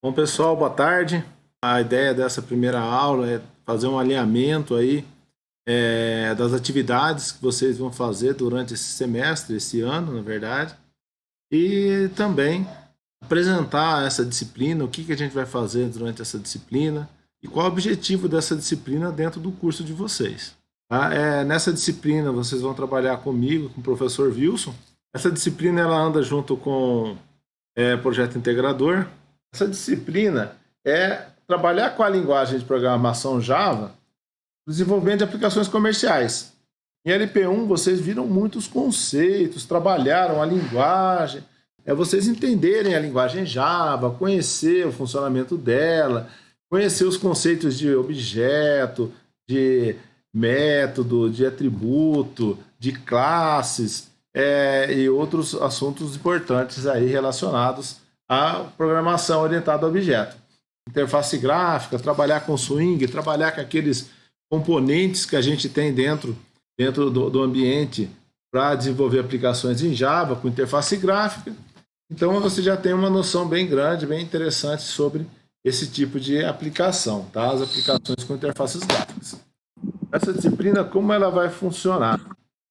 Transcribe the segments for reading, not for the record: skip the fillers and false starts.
Bom, pessoal, boa tarde. A ideia dessa primeira aula é fazer um alinhamento aí das atividades que vocês vão fazer durante esse semestre, esse ano, na verdade, e também apresentar essa disciplina, o que a gente vai fazer durante essa disciplina e qual o objetivo dessa disciplina dentro do curso de vocês. Tá? Nessa disciplina vocês vão trabalhar comigo, com o professor Wilson. Essa disciplina ela anda junto com projeto integrador. Essa disciplina é trabalhar com a linguagem de programação Java, desenvolvimento de aplicações comerciais. Em LP1, vocês viram muitos conceitos, trabalharam a linguagem, vocês entenderem a linguagem Java, conhecer o funcionamento dela, conhecer os conceitos de objeto, de método, de atributo, de classes e outros assuntos importantes aí relacionados à programação orientada a objeto. Interface gráfica, trabalhar com swing, trabalhar com aqueles componentes que a gente tem dentro do ambiente para desenvolver aplicações em Java com interface gráfica. Então você já tem uma noção bem grande, bem interessante sobre esse tipo de aplicação, tá? As aplicações com interfaces gráficas. Essa disciplina, como ela vai funcionar?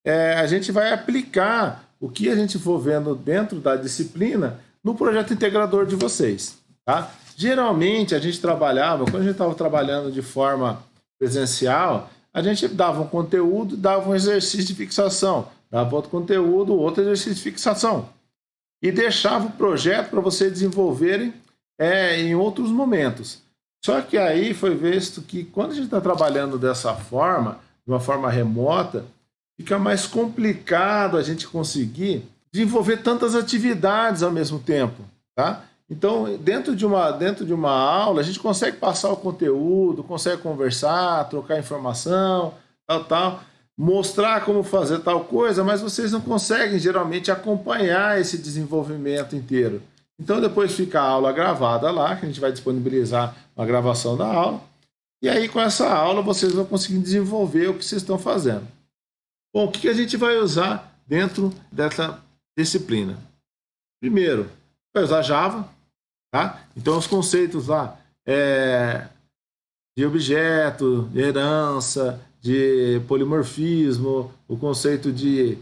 A gente vai aplicar o que a gente for vendo dentro da disciplina no projeto integrador de vocês, tá? Geralmente a gente trabalhava, quando a gente estava trabalhando de forma presencial, a gente dava um conteúdo, dava um exercício de fixação, dava outro conteúdo, outro exercício de fixação. E deixava o projeto para vocês desenvolverem em outros momentos. Só que aí foi visto que quando a gente está trabalhando dessa forma, de uma forma remota, fica mais complicado a gente conseguir desenvolver tantas atividades ao mesmo tempo, tá? Então, dentro de uma aula, a gente consegue passar o conteúdo, consegue conversar, trocar informação, tal, mostrar como fazer tal coisa, mas vocês não conseguem, geralmente, acompanhar esse desenvolvimento inteiro. Então, depois fica a aula gravada lá, que a gente vai disponibilizar uma gravação da aula, e aí, com essa aula, vocês vão conseguir desenvolver o que vocês estão fazendo. Bom, o que a gente vai usar dentro dessa disciplina? Primeiro, vai usar Java, tá? Então, os conceitos lá de objeto, de herança, de polimorfismo, o conceito de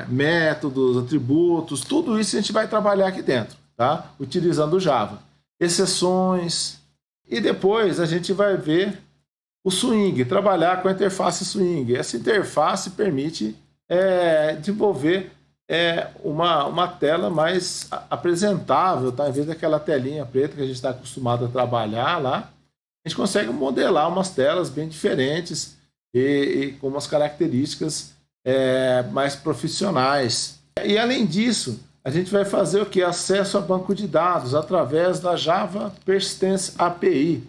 métodos, atributos, tudo isso a gente vai trabalhar aqui dentro, tá? Utilizando o Java. Exceções, e depois a gente vai ver o swing, trabalhar com a interface swing. Essa interface permite desenvolver uma tela mais apresentável, tá? Em vez daquela telinha preta que a gente está acostumado a trabalhar lá, a gente consegue modelar umas telas bem diferentes e com umas características mais profissionais. E além disso, a gente vai fazer o que? Acesso a banco de dados através da Java Persistence API,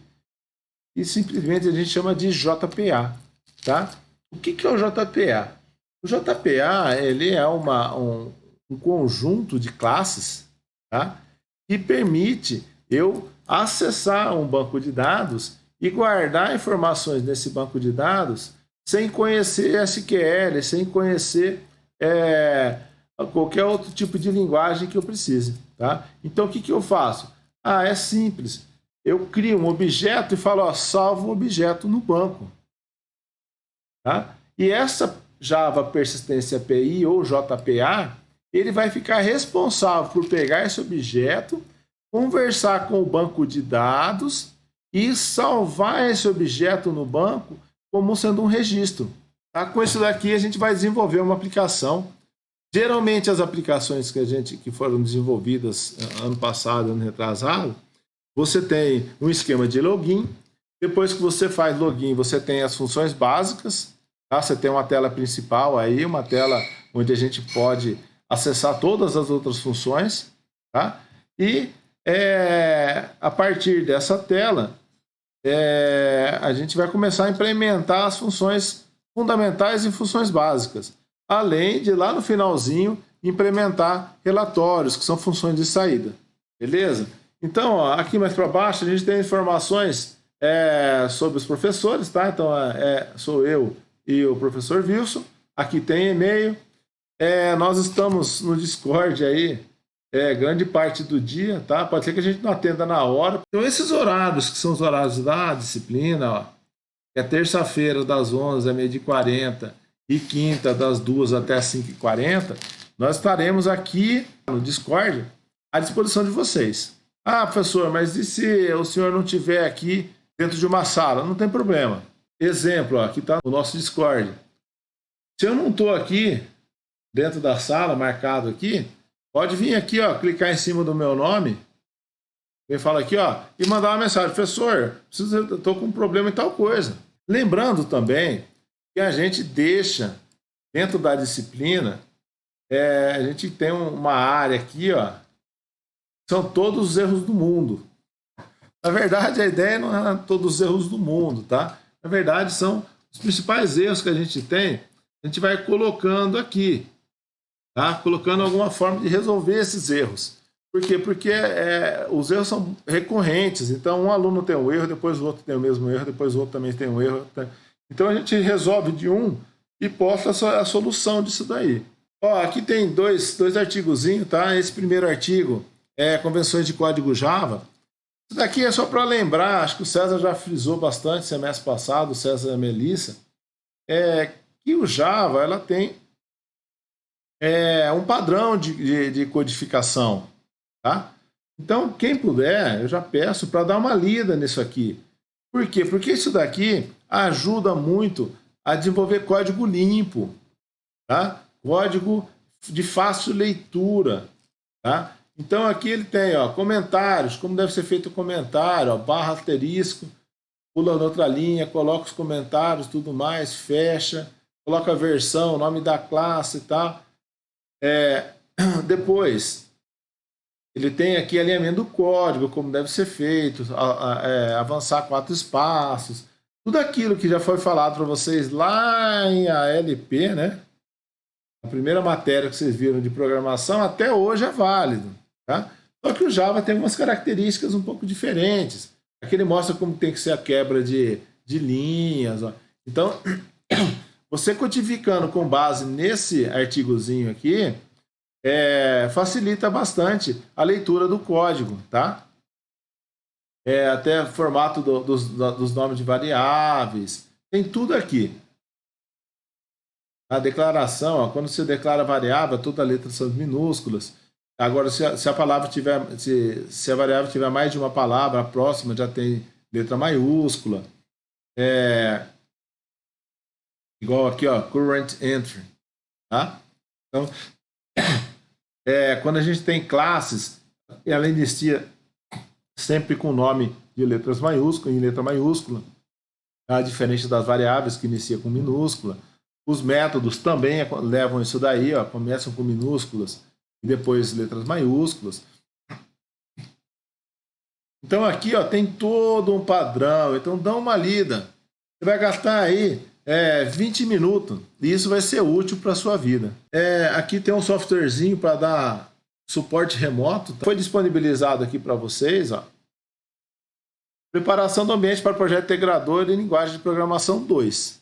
e simplesmente a gente chama de JPA, tá? O que é o JPA? O JPA ele é um conjunto de classes, tá? Que permite eu acessar um banco de dados e guardar informações nesse banco de dados sem conhecer SQL, sem conhecer qualquer outro tipo de linguagem que eu precise, tá? Então, o que eu faço? É simples. Eu crio um objeto e falo, ó, salvo o objeto no banco. Tá? E essa Java Persistence API ou JPA, ele vai ficar responsável por pegar esse objeto, conversar com o banco de dados e salvar esse objeto no banco como sendo um registro. Tá? Com isso daqui a gente vai desenvolver uma aplicação. Geralmente as aplicações que foram desenvolvidas ano passado, ano retrasado, você tem um esquema de login. Depois que você faz login, você tem as funções básicas. Tá? Você tem uma tela principal aí, uma tela onde a gente pode acessar todas as outras funções. Tá? E a partir dessa tela, a gente vai começar a implementar as funções fundamentais e funções básicas. Além de, lá no finalzinho, implementar relatórios, que são funções de saída. Beleza? Então, ó, aqui mais para baixo, a gente tem informações sobre os professores, tá? Então, sou eu e o professor Wilson. Aqui tem e-mail. Nós estamos no Discord aí, grande parte do dia, tá? Pode ser que a gente não atenda na hora. Então, esses horários, que são os horários da disciplina, ó, que é terça-feira das 11 às meia-dia e 40 e quinta das 2 até as 5h40, nós estaremos aqui no Discord à disposição de vocês. Ah, professor, mas e se o senhor não estiver aqui dentro de uma sala? Não tem problema. Exemplo, ó, aqui está o nosso Discord. Se eu não estou aqui dentro da sala, marcado aqui, pode vir aqui, ó, clicar em cima do meu nome, ele fala aqui, ó, e mandar uma mensagem: professor, estou com um problema em tal coisa. Lembrando também que a gente deixa dentro da disciplina, a gente tem uma área aqui, ó, são todos os erros do mundo. Na verdade, a ideia não é todos os erros do mundo, tá? Na verdade, são os principais erros que a gente tem, a gente vai colocando aqui, tá? Colocando alguma forma de resolver esses erros. Por quê? Porque os erros são recorrentes. Então, um aluno tem um erro, depois o outro tem o mesmo erro, depois o outro também tem um erro. Então, a gente resolve de um e posta a solução disso daí. Ó, aqui tem dois artigozinhos, tá? Esse primeiro artigo é Convenções de Código Java. Isso daqui é só para lembrar, acho que o César já frisou bastante semestre passado, o César e a Melissa, que o Java ela tem um padrão de codificação. Tá? Então, quem puder, eu já peço para dar uma lida nisso aqui. Por quê? Porque isso daqui ajuda muito a desenvolver código limpo, tá? Código de fácil leitura. Tá? Então, aqui ele tem, ó, comentários, como deve ser feito o comentário, ó, barra asterisco, pula na outra linha, coloca os comentários, tudo mais, fecha, coloca a versão, nome da classe e tal. Depois, ele tem aqui alinhamento do código, como deve ser feito, avançar 4 espaços, tudo aquilo que já foi falado para vocês lá em ALP, né? A primeira matéria que vocês viram de programação, até hoje é válido, tá? Só que o Java tem algumas características um pouco diferentes. Aqui ele mostra como tem que ser a quebra de linhas. Ó. Então, você codificando com base nesse artigozinho aqui, facilita bastante a leitura do código, tá? Até formato dos nomes de variáveis, tem tudo aqui. A declaração, ó, quando você declara variável, toda letra são minúsculas. Agora, se a palavra tiver, se a variável tiver mais de uma palavra, a próxima já tem letra maiúscula. Igual aqui, ó, current entry, tá? Então, quando a gente tem classes, ela inicia sempre com o nome de letras maiúsculas, em letra maiúscula, tá? Diferente das variáveis que inicia com minúscula. Os métodos também levam isso daí, ó, começam com minúsculas e depois letras maiúsculas. Então aqui, ó, tem todo um padrão, então dá uma lida. Você vai gastar aí 20 minutos e isso vai ser útil para a sua vida. Aqui tem um softwarezinho para dar suporte remoto, tá? Foi disponibilizado aqui para vocês, ó. Preparação do ambiente para projeto integrador em linguagem de programação 2,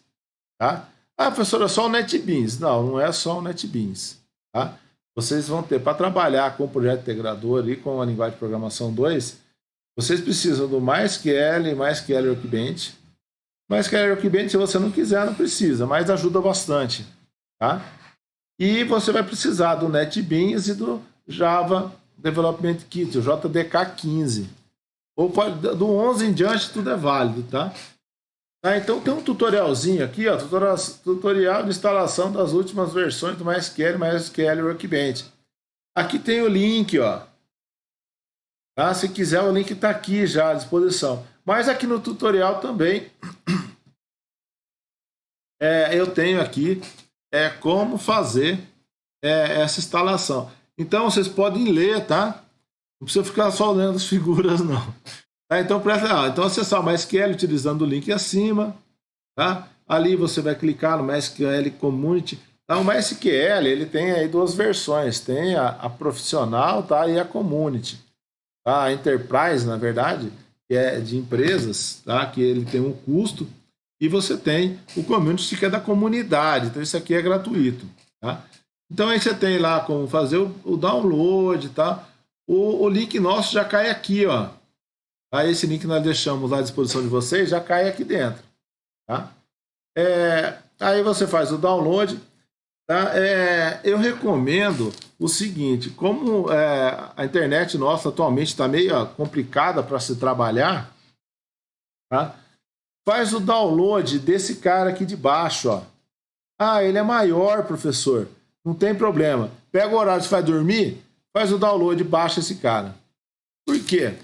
tá? Ah, professor, é só o NetBeans. Não, não é só o NetBeans. Tá? Vocês vão ter, para trabalhar com o projeto integrador e com a linguagem de programação 2, vocês precisam do MySQL e MySQL Workbench. MySQL Workbench, se você não quiser, não precisa, mas ajuda bastante. Tá? E você vai precisar do NetBeans e do Java Development Kit, o JDK15. Ou do 11 em diante, tudo é válido, tá? Então tem um tutorialzinho aqui, ó, tutorial de instalação das últimas versões do MySQL Workbench. Aqui tem o link, ó. Tá? Se quiser, o link está aqui já à disposição. Mas aqui no tutorial também eu tenho aqui como fazer essa instalação. Então vocês podem ler, tá? Não precisa ficar só lendo as figuras, não. Tá? Então, então acessar o MySQL utilizando o link acima. Tá? Ali você vai clicar no MySQL Community. Tá? O MySQL ele tem aí 2 versões. Tem a profissional, tá? E a Community. Tá? A Enterprise, na verdade, que é de empresas, tá? Que ele tem um custo. E você tem o Community, que é da comunidade. Então isso aqui é gratuito. Tá? Então aí você tem lá como fazer o download, tá? O link nosso já cai aqui, ó. Aí esse link que nós deixamos lá à disposição de vocês já cai aqui dentro, tá? Aí você faz o download, tá? Eu recomendo o seguinte, como a internet nossa atualmente está meio complicada para se trabalhar, tá? Faz o download desse cara aqui de baixo, ó. Ah, ele é maior, professor. Não tem problema. Pega o horário que você vai dormir, faz o download e baixa esse cara. Por quê?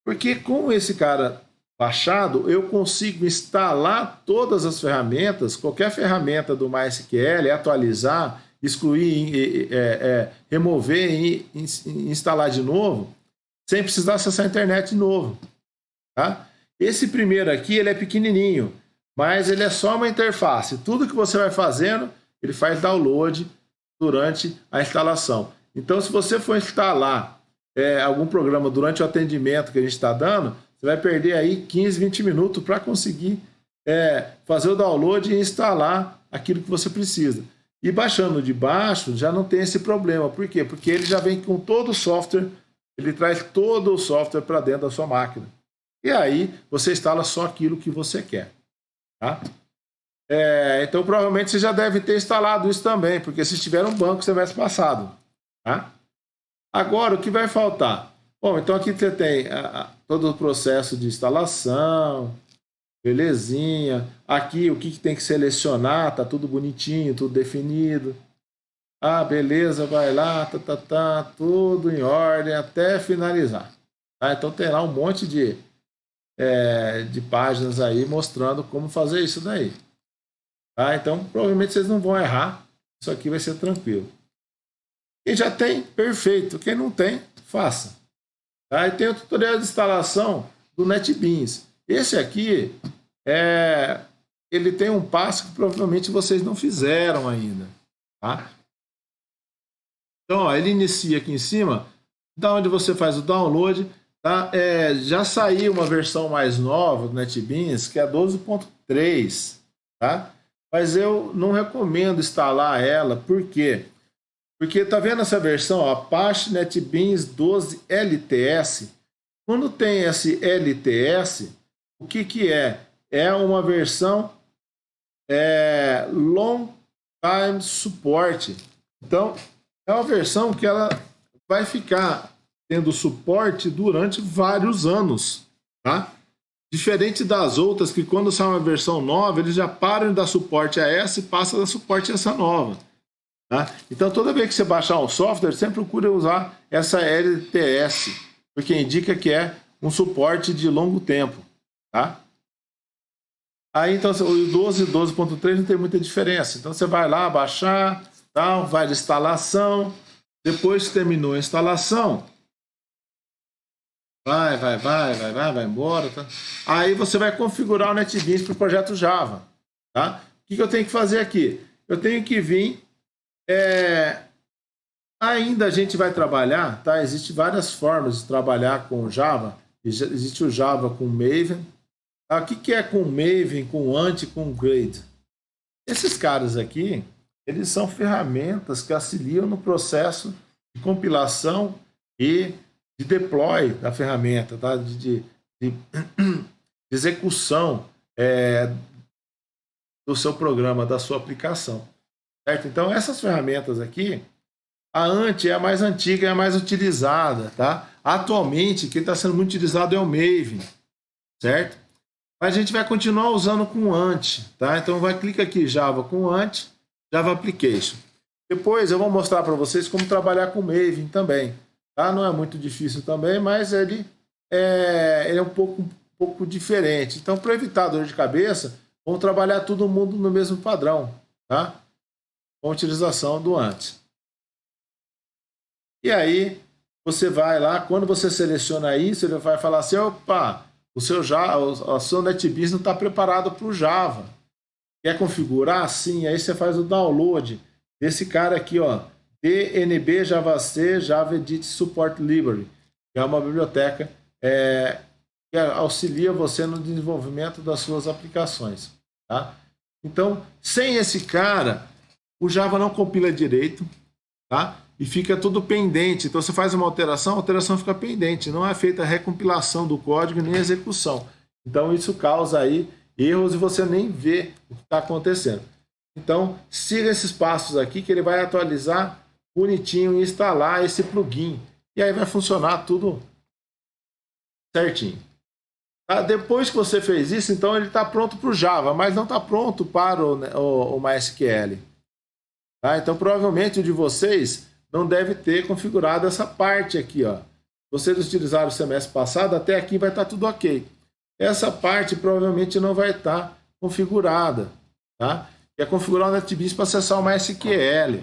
Porque com esse cara baixado, eu consigo instalar todas as ferramentas, qualquer ferramenta do MySQL, atualizar, excluir, remover e instalar de novo, sem precisar acessar a internet de novo. Tá? Esse primeiro aqui, ele é pequenininho, mas ele é só uma interface. Tudo que você vai fazendo, ele faz download durante a instalação. Então, se você for instalar algum programa durante o atendimento que a gente está dando, você vai perder aí 15, 20 minutos para conseguir fazer o download e instalar aquilo que você precisa. E baixando de baixo já não tem esse problema. Por quê? Porque ele já vem com todo o software, ele traz todo o software para dentro da sua máquina. E aí você instala só aquilo que você quer. Tá? Então provavelmente você já deve ter instalado isso também, porque se tiver um banco semestre passado. Tá? Agora, o que vai faltar? Bom, então aqui você tem todo o processo de instalação, belezinha. Aqui o que tem que selecionar, tá tudo bonitinho, tudo definido. Ah, beleza, vai lá, tudo em ordem até finalizar. Tá? Então tem lá um monte de páginas aí mostrando como fazer isso daí. Tá? Então provavelmente vocês não vão errar, isso aqui vai ser tranquilo. Quem já tem, perfeito. Quem não tem, faça. Tá? E tem o tutorial de instalação do NetBeans. Esse aqui, ele tem um passo que provavelmente vocês não fizeram ainda. Tá? Então, ó, ele inicia aqui em cima, da onde você faz o download. Tá? Já saiu uma versão mais nova do NetBeans, que é 12.3. Tá? Mas eu não recomendo instalar ela, por quê? Porque tá vendo essa versão, ó, Apache NetBeans 12 LTS? Quando tem esse LTS, o que é? É uma versão Long Time Support. Então, é uma versão que ela vai ficar tendo suporte durante vários anos, tá? Diferente das outras, que quando sai uma versão nova, eles já param de dar suporte a essa e passam a dar suporte a essa nova. Tá? Então, toda vez que você baixar um software, sempre procure usar essa LTS, porque indica que é um suporte de longo tempo. Tá? Aí, então, o 12 e 12.3 não tem muita diferença. Então, você vai lá baixar, tal, vai de instalação. Depois que terminou a instalação, vai embora. Tá? Aí você vai configurar o NetBeans para o projeto Java. Tá? O que eu tenho que fazer aqui? Eu tenho que vir. Ainda a gente vai trabalhar, tá? Existem várias formas de trabalhar com Java. Existe o Java com Maven. Tá? O que é com Maven, com Ant, com Grade? Esses caras aqui, eles são ferramentas que auxiliam no processo de compilação e de deploy da ferramenta, tá? de execução do seu programa, da sua aplicação. Certo? Então, essas ferramentas aqui, a Ant é a mais antiga, é a mais utilizada. Tá? Atualmente, quem está sendo muito utilizado é o Maven. Certo? Mas a gente vai continuar usando com Ant. Tá? Então, clicar aqui, Java com Ant, Java Application. Depois eu vou mostrar para vocês como trabalhar com Maven também. Tá? Não é muito difícil também, mas ele é um pouco diferente. Então, para evitar dor de cabeça, vamos trabalhar todo mundo no mesmo padrão. Tá? Com a utilização do Ant. E aí, você vai lá, quando você seleciona isso, ele vai falar assim, opa, o seu NetBeans não está preparado para o Java. Quer configurar? Sim, aí você faz o download desse cara aqui, ó, DNB JavaC Java Edit Support Library, que é uma biblioteca que auxilia você no desenvolvimento das suas aplicações. Tá? Então, sem esse cara, o Java não compila direito, tá? E fica tudo pendente. Então você faz uma alteração, a alteração fica pendente, não é feita a recompilação do código nem a execução. Então isso causa aí erros e você nem vê o que está acontecendo. Então siga esses passos aqui que ele vai atualizar bonitinho e instalar esse plugin. E aí vai funcionar tudo certinho. Tá? Depois que você fez isso, então ele está pronto para o Java, mas não está pronto para o MySQL. Tá? Então provavelmente o de vocês não deve ter configurado essa parte aqui, ó. Vocês utilizaram o semestre passado, até aqui vai estar tudo ok. Essa parte provavelmente não vai estar configurada, tá? É configurar o NetBeans para acessar o MySQL.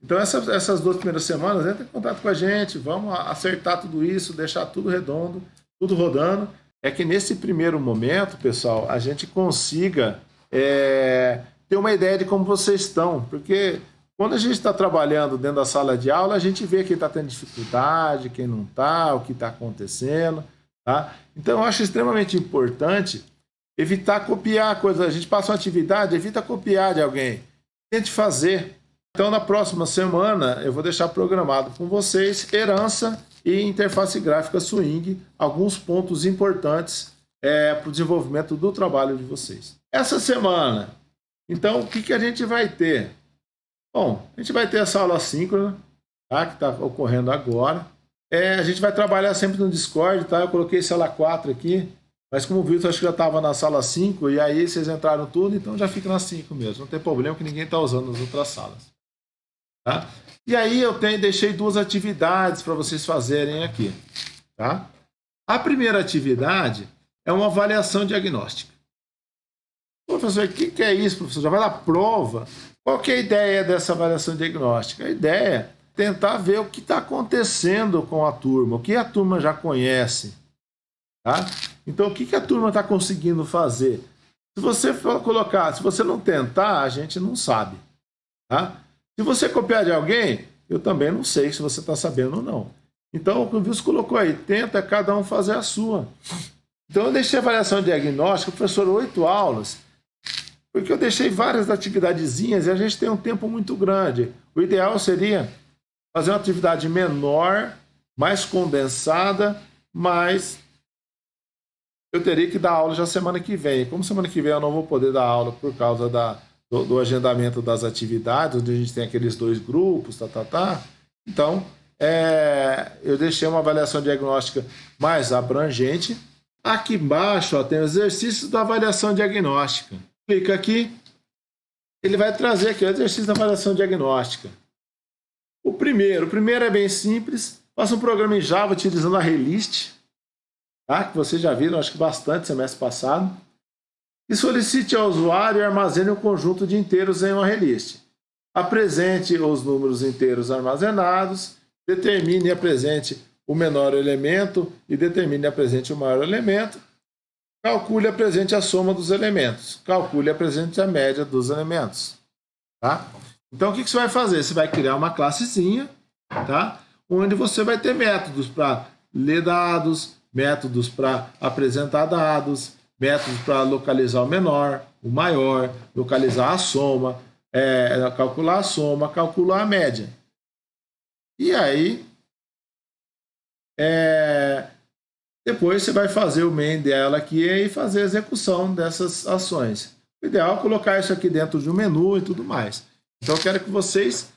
Então essas 2 primeiras semanas, entre em contato com a gente, vamos acertar tudo isso, deixar tudo redondo, tudo rodando. É que nesse primeiro momento, pessoal, a gente consiga ter uma ideia de como vocês estão, porque quando a gente está trabalhando dentro da sala de aula, a gente vê quem está tendo dificuldade, quem não está, o que está acontecendo. Tá? Então, eu acho extremamente importante evitar copiar coisas. A gente passa uma atividade, evita copiar de alguém. Tente fazer. Então, na próxima semana, eu vou deixar programado com vocês herança e interface gráfica Swing, alguns pontos importantes para o desenvolvimento do trabalho de vocês. Essa semana, então, o que a gente vai ter? Bom, a gente vai ter essa aula síncrona, tá? Que está ocorrendo agora. A gente vai trabalhar sempre no Discord, tá? Eu coloquei sala 4 aqui, mas como o Vitor acho que já estava na sala 5, e aí vocês entraram tudo, então já fica na 5 mesmo. Não tem problema que ninguém está usando nas outras salas. Tá? E aí eu deixei 2 atividades para vocês fazerem aqui. Tá? A primeira atividade é uma avaliação diagnóstica. Professor, o que é isso, professor? Já vai dar prova? Qual que é a ideia dessa avaliação diagnóstica? A ideia é tentar ver o que está acontecendo com a turma, o que a turma já conhece. Tá? Então, o que a turma está conseguindo fazer? Se você for colocar, se você não tentar, a gente não sabe. Tá? Se você copiar de alguém, eu também não sei se você está sabendo ou não. Então, o que o Wilson colocou aí, tenta cada um fazer a sua. Então, eu deixei a avaliação diagnóstica, professor, 8 aulas, porque eu deixei várias atividadezinhas e a gente tem um tempo muito grande. O ideal seria fazer uma atividade menor, mais condensada, mas eu teria que dar aula já semana que vem. Como semana que vem eu não vou poder dar aula por causa do agendamento das atividades, onde a gente tem aqueles 2 grupos, Então, eu deixei uma avaliação diagnóstica mais abrangente. Aqui embaixo ó, tem os exercícios da avaliação diagnóstica. Clica aqui, ele vai trazer aqui o exercício da avaliação diagnóstica. O primeiro é bem simples. Faça um programa em Java utilizando a relist, tá? Que vocês já viram, acho que bastante semestre passado. E solicite ao usuário e armazene um conjunto de inteiros em uma relist. Apresente os números inteiros armazenados, determine e apresente o menor elemento e determine e apresente o maior elemento. Calcule e apresente a soma dos elementos. Calcule e apresente a média dos elementos. Tá? Então, o que você vai fazer? Você vai criar uma classezinha, tá? Onde você vai ter métodos para ler dados, métodos para apresentar dados, métodos para localizar o menor, o maior, localizar a soma, calcular a soma, calcular a média. E aí, depois você vai fazer o main dela aqui e fazer a execução dessas ações. O ideal é colocar isso aqui dentro de um menu e tudo mais. Então, eu quero que vocês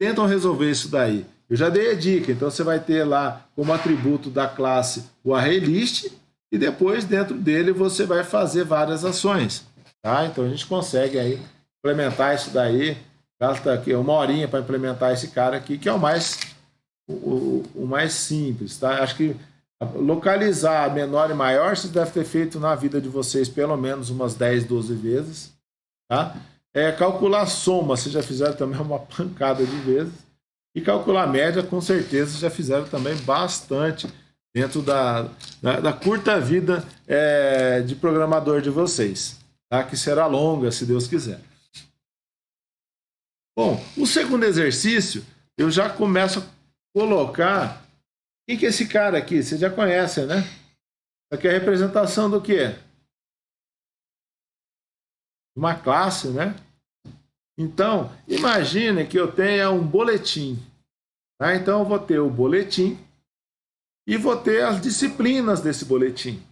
tentam resolver isso daí. Eu já dei a dica, então você vai ter lá como atributo da classe o ArrayList e depois dentro dele você vai fazer várias ações. Tá? Então, a gente consegue aí implementar isso daí. Gasta aqui 1 horinha para implementar esse cara aqui, que é o mais simples. Tá? Acho que localizar menor e maior, você deve ter feito na vida de vocês pelo menos umas 10, 12 vezes. Tá? Calcular soma, vocês já fizeram também uma pancada de vezes. E calcular média, com certeza, já fizeram também bastante dentro da curta vida de programador de vocês. Tá? Que será longa, se Deus quiser. Bom, o segundo exercício, eu já começo a colocar... Quem que é esse cara aqui? Vocês já conhecem, né? Isso aqui é a representação do quê? Uma classe, né? Então, imagine que eu tenha um boletim. Tá? Então, eu vou ter o boletim e vou ter as disciplinas desse boletim.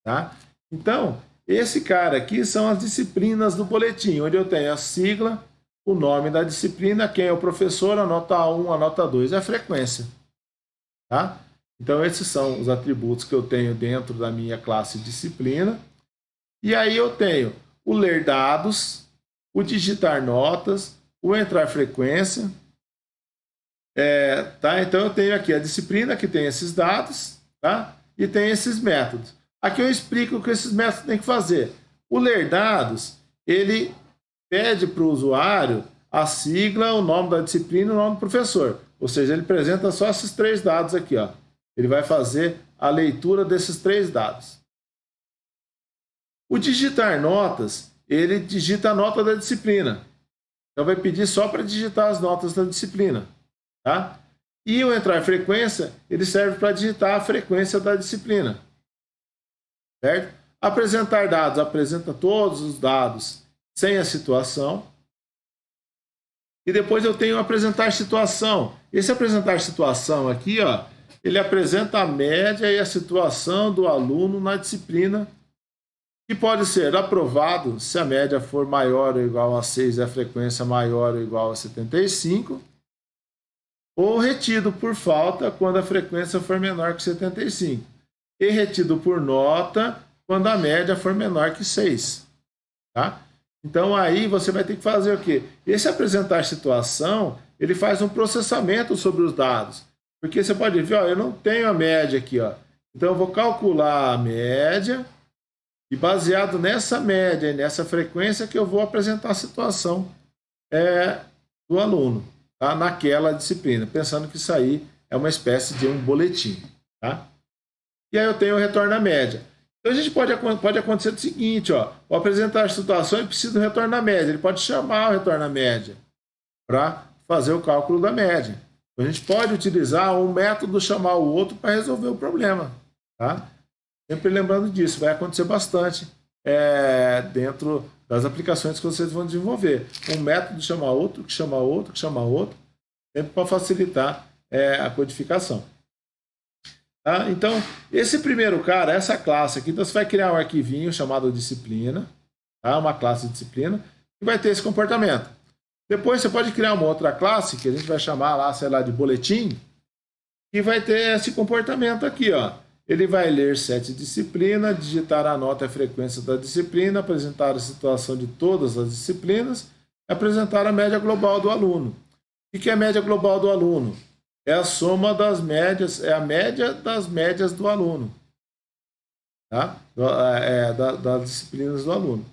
Tá? Então, esse cara aqui são as disciplinas do boletim, onde eu tenho a sigla, o nome da disciplina, quem é o professor, a nota 1, a nota 2 e a frequência. Tá? Então, esses são os atributos que eu tenho dentro da minha classe disciplina. E aí eu tenho o ler dados, o digitar notas, o entrar frequência. Tá? Então, eu tenho aqui a disciplina que tem esses dados, tá? E tem esses métodos. Aqui eu explico o que esses métodos têm que fazer. O ler dados, ele pede para o usuário a sigla, o nome da disciplina e o nome do professor. Ou seja, ele apresenta só esses 3 dados aqui. Ó. Ele vai fazer a leitura desses 3 dados. O digitar notas, ele digita a nota da disciplina. Então vai pedir só para digitar as notas da disciplina. Tá? E o entrar frequência, ele serve para digitar a frequência da disciplina. Certo? Apresentar dados, apresenta todos os dados sem a situação. E depois eu tenho apresentar situação. Esse apresentar situação aqui, ó, ele apresenta a média e a situação do aluno na disciplina, que pode ser aprovado se a média for maior ou igual a 6 e a frequência maior ou igual a 75, ou retido por falta quando a frequência for menor que 75, e retido por nota quando a média for menor que 6. Tá? Então aí você vai ter que fazer o quê? Esse apresentar situação, ele faz um processamento sobre os dados. Porque você pode ver, ó, eu não tenho a média aqui, ó. Então eu vou calcular a média e baseado nessa média e nessa frequência que eu vou apresentar a situação do aluno, tá? Naquela disciplina, pensando que isso aí é uma espécie de um boletim. Tá? E aí eu tenho o retorno à média. Então a gente pode acontecer o seguinte, ó, o apresentar a situação ele precisa do retorno à média, ele pode chamar o retorno à média para fazer o cálculo da média. Então, a gente pode utilizar um método chamar o outro para resolver o problema. Tá? Sempre lembrando disso, vai acontecer bastante dentro das aplicações que vocês vão desenvolver. Um método chama outro, que chama outro, que chama outro, sempre para facilitar a codificação. Tá? Então, esse primeiro cara, essa classe aqui, então você vai criar um arquivinho chamado disciplina, tá? Uma classe de disciplina, que vai ter esse comportamento. Depois você pode criar uma outra classe, que a gente vai chamar lá, sei lá, de boletim, que vai ter esse comportamento aqui, ó. Ele vai ler 7 disciplinas, digitar a nota e a frequência da disciplina, apresentar a situação de todas as disciplinas, e apresentar a média global do aluno. O que é a média global do aluno? É a soma das médias, é a média das médias do aluno, tá? Das disciplinas do aluno.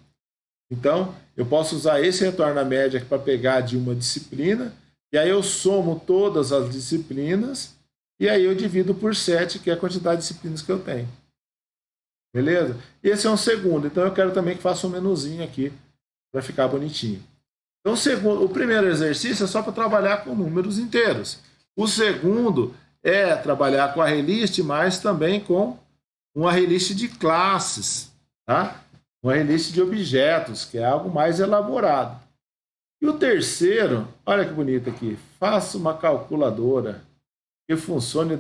Então, eu posso usar esse retorno à média para pegar de uma disciplina, e aí eu somo todas as disciplinas, e aí eu divido por 7, que é a quantidade de disciplinas que eu tenho. Beleza? Esse é um segundo, então eu quero também que faça um menuzinho aqui, para ficar bonitinho. Então, o primeiro exercício é só para trabalhar com números inteiros. O segundo é trabalhar com a array-list, mas também com uma array-list de classes, tá? Uma array-list de objetos, que é algo mais elaborado. E o terceiro, olha que bonito aqui, faça uma calculadora que funcione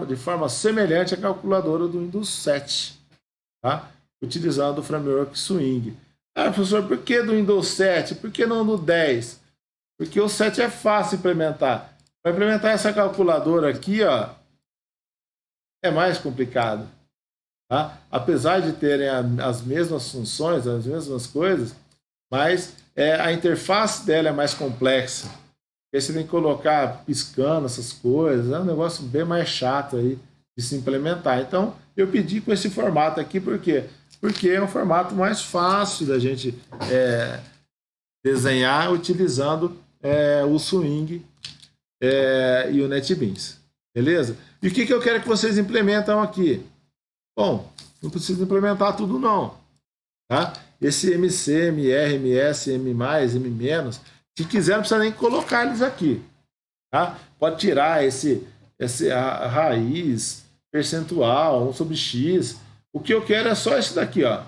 de forma semelhante à calculadora do Windows 7, tá? Utilizando o framework Swing. Ah, professor, por que do Windows 7? Por que não do 10? Porque o 7 é fácil de implementar. Para implementar essa calculadora aqui, ó, é mais complicado. Tá? Apesar de terem as mesmas funções, as mesmas coisas, mas a interface dela é mais complexa. Porque você tem que colocar piscando essas coisas, é um negócio bem mais chato aí de se implementar. Então, eu pedi com esse formato aqui, por quê? Porque é um formato mais fácil da gente desenhar utilizando o Swing e o NetBeans. Beleza? E o que eu quero que vocês implementam aqui? Bom, não precisa implementar tudo não. Tá? Esse MC, MR, MS, M+, M-, se quiser, não precisa nem colocar eles aqui. Tá? Pode tirar a raiz, percentual, 1 sobre X. O que eu quero é só esse daqui, ó.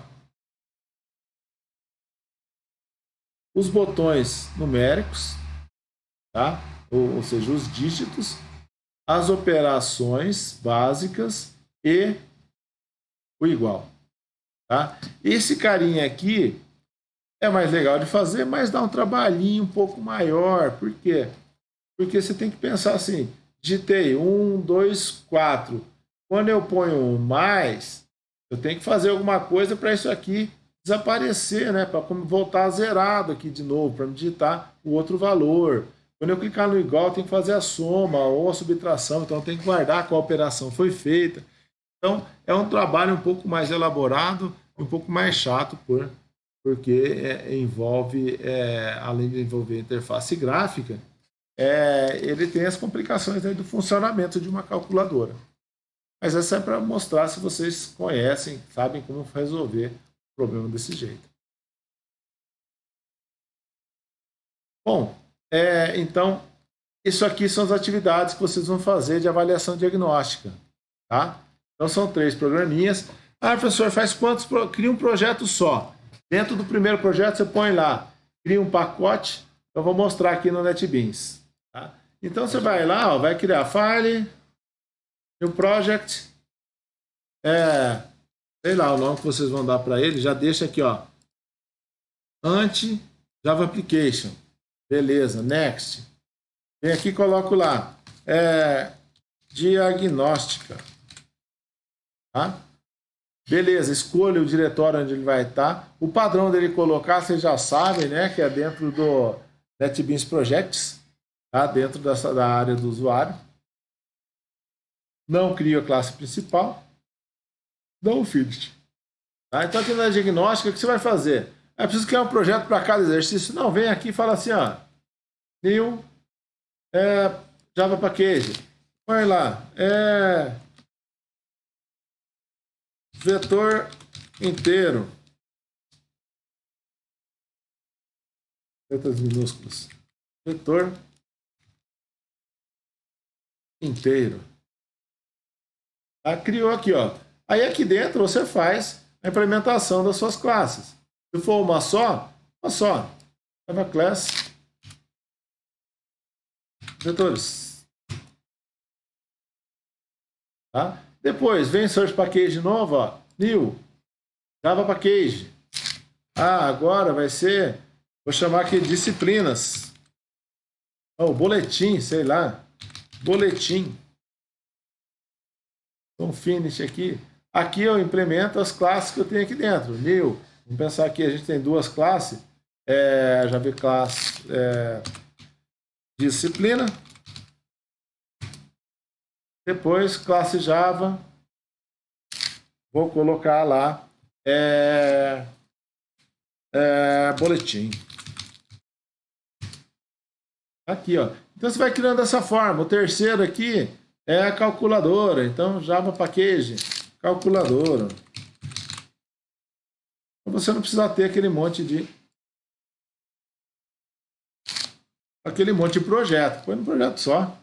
os botões numéricos, tá? Ou seja, os dígitos, as operações básicas e o igual. Tá? Esse carinha aqui é mais legal de fazer, mas dá um trabalhinho um pouco maior. Por quê? Porque você tem que pensar assim, digitei 1, 2, 4. Quando eu ponho um mais, eu tenho que fazer alguma coisa para isso aqui desaparecer, né? Para voltar zerado aqui de novo, para me digitar o outro valor. Quando eu clicar no igual, eu tenho que fazer a soma ou a subtração, então eu tenho que guardar qual operação foi feita. Então, é um trabalho um pouco mais elaborado, um pouco mais chato, porque envolve, além de envolver interface gráfica, ele tem as complicações aí do funcionamento de uma calculadora. Mas essa é para mostrar se vocês conhecem, sabem como resolver o problema desse jeito. Bom, então, isso aqui são as atividades que vocês vão fazer de avaliação diagnóstica. Tá? Então, são 3 programinhas. Ah, professor, faz quantos? Cria um projeto só. Dentro do primeiro projeto, você põe lá, cria um pacote. Eu vou mostrar aqui no NetBeans. Tá? Então, você vai lá, vai criar file, new project, sei lá o nome que vocês vão dar para ele, já deixa aqui, ó, anti-Java Application. Beleza, next. Vem aqui e coloco lá, diagnóstica. Tá? Beleza, escolha o diretório onde ele vai estar. O padrão dele colocar, vocês já sabem, né? Que é dentro do NetBeans Projects, tá? Dentro da área do usuário. Não crio a classe principal. Não finish. Tá? Então aqui na diagnóstica, o que você vai fazer? É preciso criar um projeto para cada exercício. Não, vem aqui e fala assim, ó. New Java Package. Põe lá. Vetor inteiro. Letras minúsculas. Vetor inteiro. Tá? Criou aqui, ó. Aí aqui dentro você faz a implementação das suas classes. Se for uma só. Java Class vetores. Tá? Depois vem Search Package de novo, ó. New Java Package. Agora vai ser, vou chamar aqui de disciplinas. Boletim, sei lá. Boletim. Então, finish aqui. Aqui eu implemento as classes que eu tenho aqui dentro. New. Vamos pensar aqui, a gente tem 2 classes. Java Class disciplina. Depois, classe Java. Vou colocar lá boletim. Aqui, ó. Então, você vai criando dessa forma. O terceiro aqui é a calculadora. Então, Java Package, calculadora. Então, você não precisa ter aquele monte de projeto. Põe no projeto só.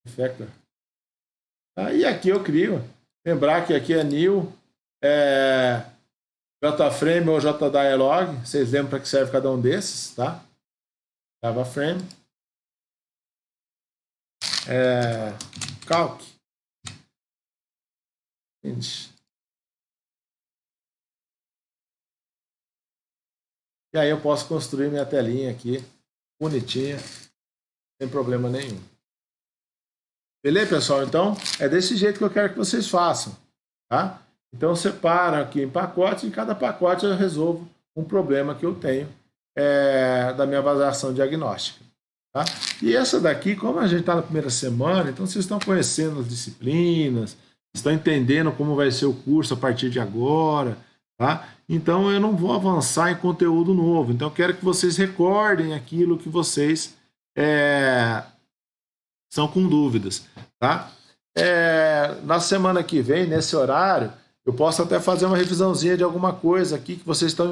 Perfeito. E aqui eu crio. Lembrar que aqui é new, JFrame ou JDialog. Vocês lembram para que serve cada um desses, tá? Java Frame. Calc. Finish. E aí eu posso construir minha telinha aqui, bonitinha, sem problema nenhum. Beleza, pessoal? Então, é desse jeito que eu quero que vocês façam, tá? Então, separa aqui em pacote, e em cada pacote eu resolvo um problema que eu tenho da minha avaliação diagnóstica. Tá? E essa daqui, como a gente está na primeira semana, então vocês estão conhecendo as disciplinas, estão entendendo como vai ser o curso a partir de agora, tá? Então eu não vou avançar em conteúdo novo, então eu quero que vocês recordem aquilo que vocês são com dúvidas, tá? Na semana que vem, nesse horário, eu posso até fazer uma revisãozinha de alguma coisa aqui que vocês estão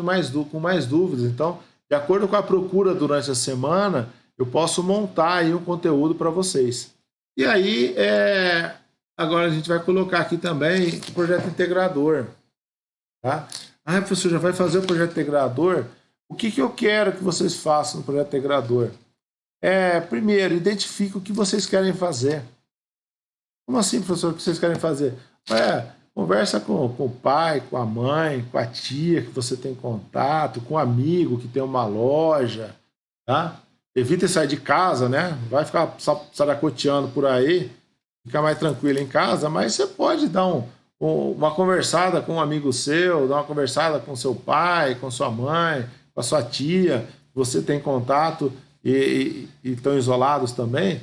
com mais dúvidas. Então, de acordo com a procura durante a semana, eu posso montar aí um conteúdo para vocês. E aí, agora a gente vai colocar aqui também o projeto integrador. Tá? Professor, já vai fazer o projeto integrador? O que eu quero que vocês façam no projeto integrador? Primeiro, identifique o que vocês querem fazer. Como assim, professor, o que vocês querem fazer? Conversa com o pai, com a mãe, com a tia que você tem contato, com um amigo que tem uma loja, tá? Evita sair de casa, né? Vai ficar saracoteando por aí, fica mais tranquilo em casa, mas você pode dar uma conversada com um amigo seu, dar uma conversada com seu pai, com sua mãe, com a sua tia, você tem contato e estão isolados também,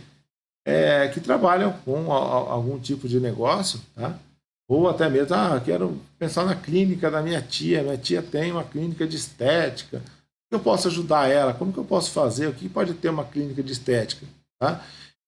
que trabalham com algum tipo de negócio, tá? Ou até mesmo, quero pensar na clínica da minha tia tem uma clínica de estética, como que eu posso ajudar ela? Como que eu posso fazer? O que pode ter uma clínica de estética? Tá?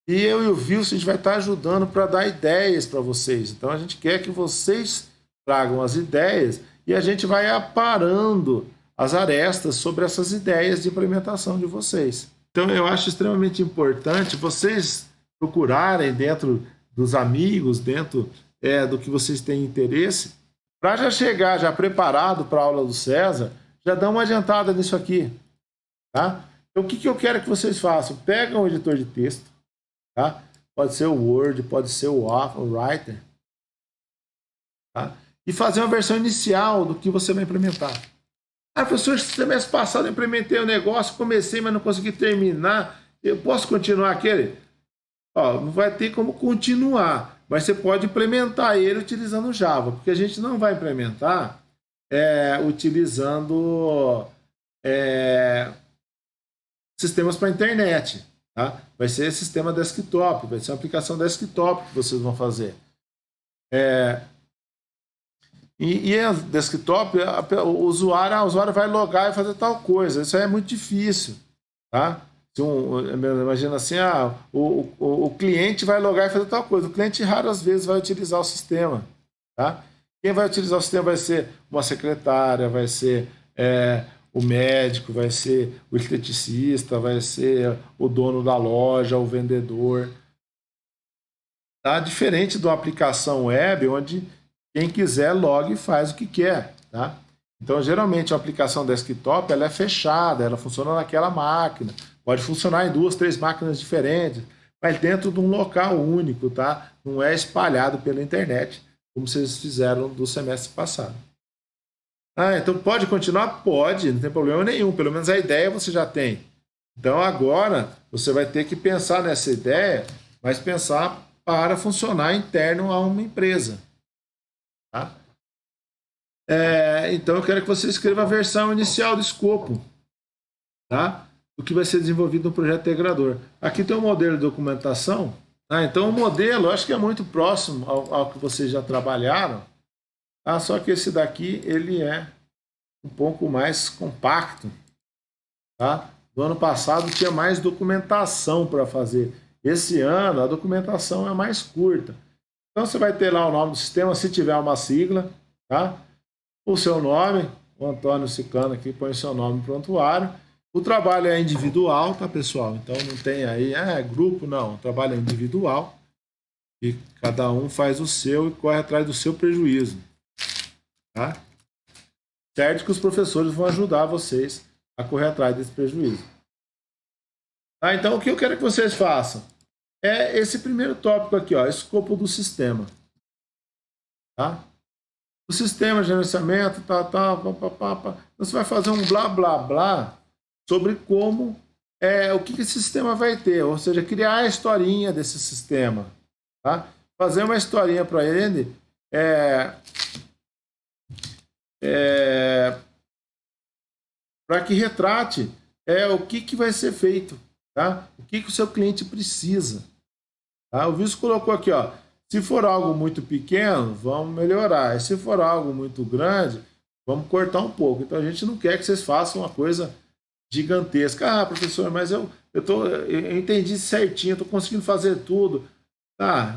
E eu e o Wilson, a gente vai estar ajudando para dar ideias para vocês. Então, a gente quer que vocês tragam as ideias e a gente vai aparando as arestas sobre essas ideias de implementação de vocês. Então, eu acho extremamente importante vocês procurarem dentro dos amigos, dentro do que vocês têm interesse, para já chegar já preparado para a aula do César, já dá uma adiantada nisso aqui. Tá? Então, o que eu quero que vocês façam? Pegam o editor de texto, tá? Pode ser o Word, pode ser o Writer, tá? E fazer uma versão inicial do que você vai implementar. Professor, semestre passado eu implementei o negócio, comecei, mas não consegui terminar. Eu posso continuar aquele? Não vai ter como continuar, mas você pode implementar ele utilizando Java, porque a gente não vai implementar utilizando sistemas para internet. Tá? Vai ser sistema desktop, vai ser uma aplicação desktop que vocês vão fazer. E a desktop, o usuário vai logar e fazer tal coisa. Isso aí é muito difícil. Tá? Imagina assim, o cliente vai logar e fazer tal coisa. O cliente raras vezes vai utilizar o sistema. Tá? Quem vai utilizar o sistema vai ser uma secretária, vai ser o médico, vai ser o esteticista, vai ser o dono da loja, o vendedor. Tá? Diferente de uma aplicação web, onde quem quiser loga e faz o que quer. Tá? Então, geralmente, a aplicação desktop ela é fechada, ela funciona naquela máquina. Pode funcionar em 2, 3 máquinas diferentes, mas dentro de um local único, tá? Não é espalhado pela internet, como vocês fizeram do semestre passado. Então pode continuar? Pode, não tem problema nenhum. Pelo menos a ideia você já tem. Então agora você vai ter que pensar nessa ideia, mas pensar para funcionar interno a uma empresa. Tá? Então eu quero que você escreva a versão inicial do escopo, tá? Do que vai ser desenvolvido no projeto integrador. Aqui tem um modelo de documentação. Então o modelo, eu acho que é muito próximo ao que vocês já trabalharam. Só que esse daqui ele é um pouco mais compacto. Tá? No ano passado tinha mais documentação para fazer. Esse ano a documentação é mais curta. Então você vai ter lá o nome do sistema, se tiver uma sigla, tá? O seu nome, o Antônio Ciclano aqui põe o seu nome no prontuário. O trabalho é individual, tá, pessoal? Então não tem aí, grupo, não. O trabalho é individual. E cada um faz o seu e corre atrás do seu prejuízo. Tá? Certo que os professores vão ajudar vocês a correr atrás desse prejuízo. Então, o que eu quero que vocês façam é esse primeiro tópico aqui, escopo do sistema. Tá? O sistema de gerenciamento, você vai fazer um blá, blá, blá sobre como, o que esse sistema vai ter, ou seja, criar a historinha desse sistema. Tá? Fazer uma historinha para ele, para que retrate o que vai ser feito, tá? O que o seu cliente precisa. Tá? O Wilson colocou aqui, se for algo muito pequeno, vamos melhorar. E se for algo muito grande, vamos cortar um pouco. Então a gente não quer que vocês façam uma coisa gigantesca. Professor, mas eu entendi certinho, estou conseguindo fazer tudo.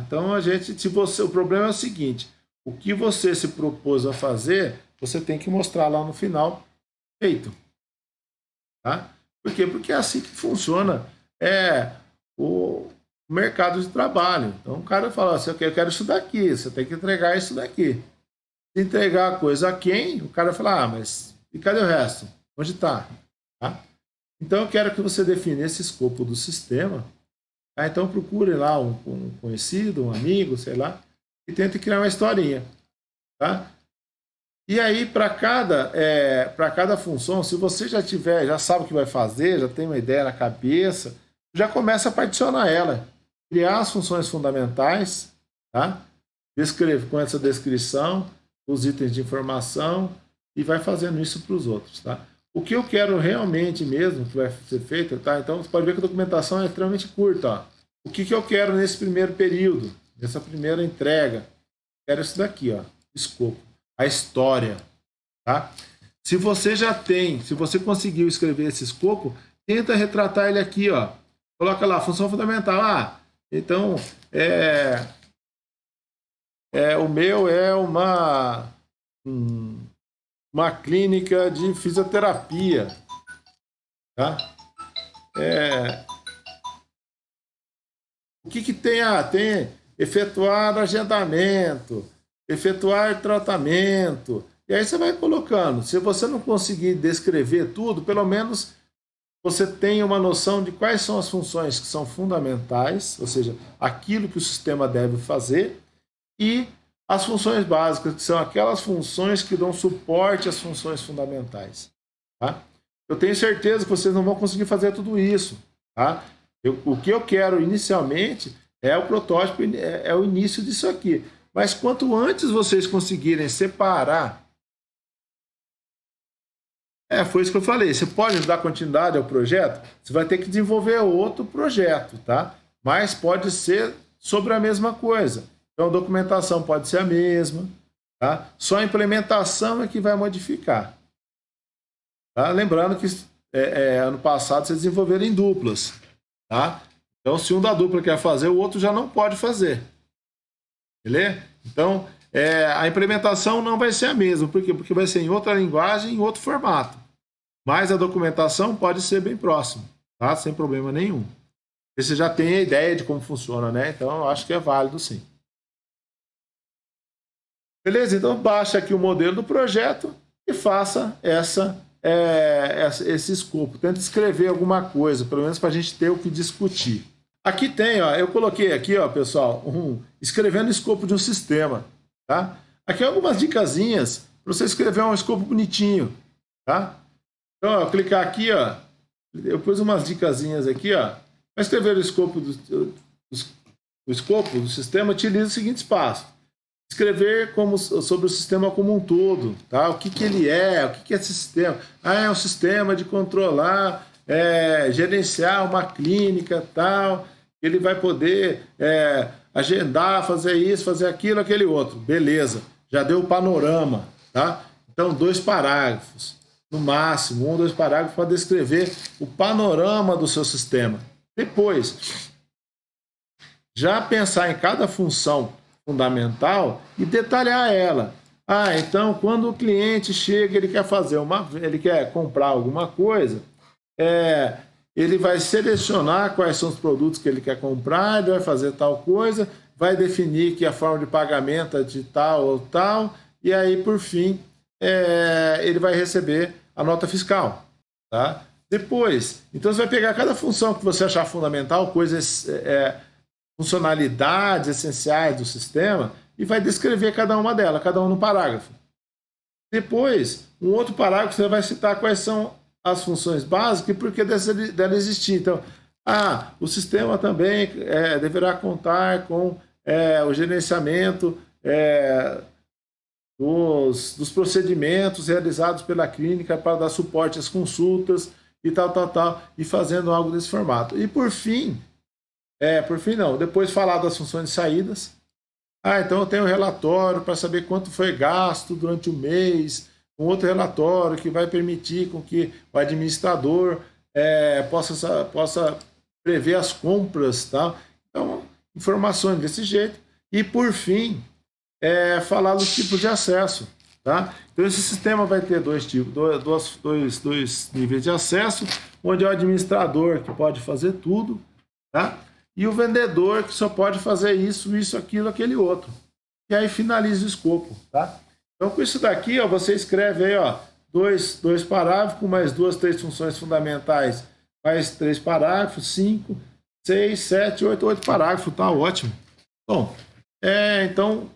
Então o problema é o seguinte, o que você se propôs a fazer, você tem que mostrar lá no final feito. Tá? Por quê? Porque é assim que funciona o mercado de trabalho. Então o cara fala, eu quero isso daqui, você tem que entregar isso daqui. Se entregar a coisa a quem, o cara fala, mas e cadê o resto? Onde está? tá? Então, eu quero que você defina esse escopo do sistema. Tá? Então, procure lá um conhecido, um amigo, sei lá, e tente criar uma historinha. Tá? E aí, para cada função, se você já sabe o que vai fazer, já tem uma ideia na cabeça, já começa a particionar ela. Criar as funções fundamentais, tá? Descrever com essa descrição, os itens de informação, e vai fazendo isso para os outros. Tá? O que eu quero realmente mesmo que vai ser feito, tá? Então você pode ver que a documentação é extremamente curta. Ó. O que eu quero nesse primeiro período, nessa primeira entrega? Quero isso daqui, ó, escopo, a história. Tá? Se você já tem, se você conseguiu escrever esse escopo, tenta retratar ele aqui, ó. Coloca lá, função fundamental. Então, o meu é uma clínica de fisioterapia. Tá? O que tem? Tem efetuar agendamento, efetuar tratamento. E aí você vai colocando. Se você não conseguir descrever tudo, pelo menos você tem uma noção de quais são as funções que são fundamentais, ou seja, aquilo que o sistema deve fazer, e as funções básicas, que são aquelas funções que dão suporte às funções fundamentais. Tá? Eu tenho certeza que vocês não vão conseguir fazer tudo isso. Tá? O que eu quero inicialmente é o protótipo, é o início disso aqui. Mas quanto antes vocês conseguirem separar... foi isso que eu falei. Você pode dar continuidade ao projeto, você vai ter que desenvolver outro projeto, tá? Mas pode ser sobre a mesma coisa. Então, a documentação pode ser a mesma, tá? Só a implementação é que vai modificar. Tá? Lembrando que ano passado vocês desenvolveram em duplas, tá? Então, se um da dupla quer fazer, o outro já não pode fazer. Beleza? Então, a implementação não vai ser a mesma. Por quê? Porque vai ser em outra linguagem, em outro formato. Mas a documentação pode ser bem próxima, tá? Sem problema nenhum. E você já tem a ideia de como funciona, né? Então, eu acho que é válido, sim. Beleza? Então, baixa aqui o modelo do projeto e faça esse escopo. Tenta escrever alguma coisa, pelo menos para a gente ter o que discutir. Aqui tem, ó, eu coloquei aqui, ó, pessoal, escrevendo o escopo de um sistema. Tá? Aqui algumas dicasinhas para você escrever um escopo bonitinho. Tá? Então, ó, clicar aqui, ó, eu pus umas dicasinhas aqui, ó, para escrever o escopo do sistema, utilize os seguintes passos. Escrever sobre o sistema como um todo, tá? O que ele é, o que é esse sistema. É um sistema de controlar, gerenciar uma clínica, tal. Ele vai poder agendar, fazer isso, fazer aquilo, aquele outro. Beleza, já deu o panorama, tá? Então, 2 parágrafos, no máximo, 1 ou 2 parágrafos para descrever o panorama do seu sistema. Depois, já pensar em cada função fundamental e detalhar ela. Então, quando o cliente chega, ele quer comprar alguma coisa, ele vai selecionar quais são os produtos que ele quer comprar, ele vai fazer tal coisa, vai definir que a forma de pagamento é de tal ou tal, e aí, por fim, ele vai receber a nota fiscal. Tá? Depois, então você vai pegar cada função que você achar fundamental, coisas... funcionalidades essenciais do sistema e vai descrever cada uma delas, cada um no parágrafo. Depois, um outro parágrafo você vai citar quais são as funções básicas e por que dela existir. Então, o sistema também deverá contar com o gerenciamento dos procedimentos realizados pela clínica para dar suporte às consultas e tal, e fazendo algo desse formato. E por fim não. Depois falar das funções de saídas. Então eu tenho um relatório para saber quanto foi gasto durante o mês, um outro relatório que vai permitir com que o administrador possa prever as compras. Tá? Então, informações desse jeito. E, por fim, falar dos tipos de acesso. Tá? Então, esse sistema vai ter dois níveis de acesso, onde é o administrador que pode fazer tudo, tá? E o vendedor que só pode fazer isso, aquilo, aquele outro. E aí finaliza o escopo, tá? Então, com isso daqui, ó, você escreve aí, ó, dois parágrafos, com mais 3 funções fundamentais, mais 3 parágrafos, 5, 6, 7, 8 parágrafos, tá ótimo. Bom, então,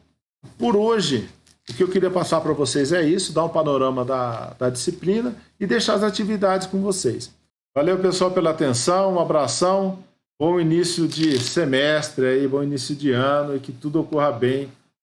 por hoje, o que eu queria passar para vocês é isso, dar um panorama da disciplina e deixar as atividades com vocês. Valeu, pessoal, pela atenção, um abração, bom início de semestre, aí, bom início de ano e que tudo ocorra bem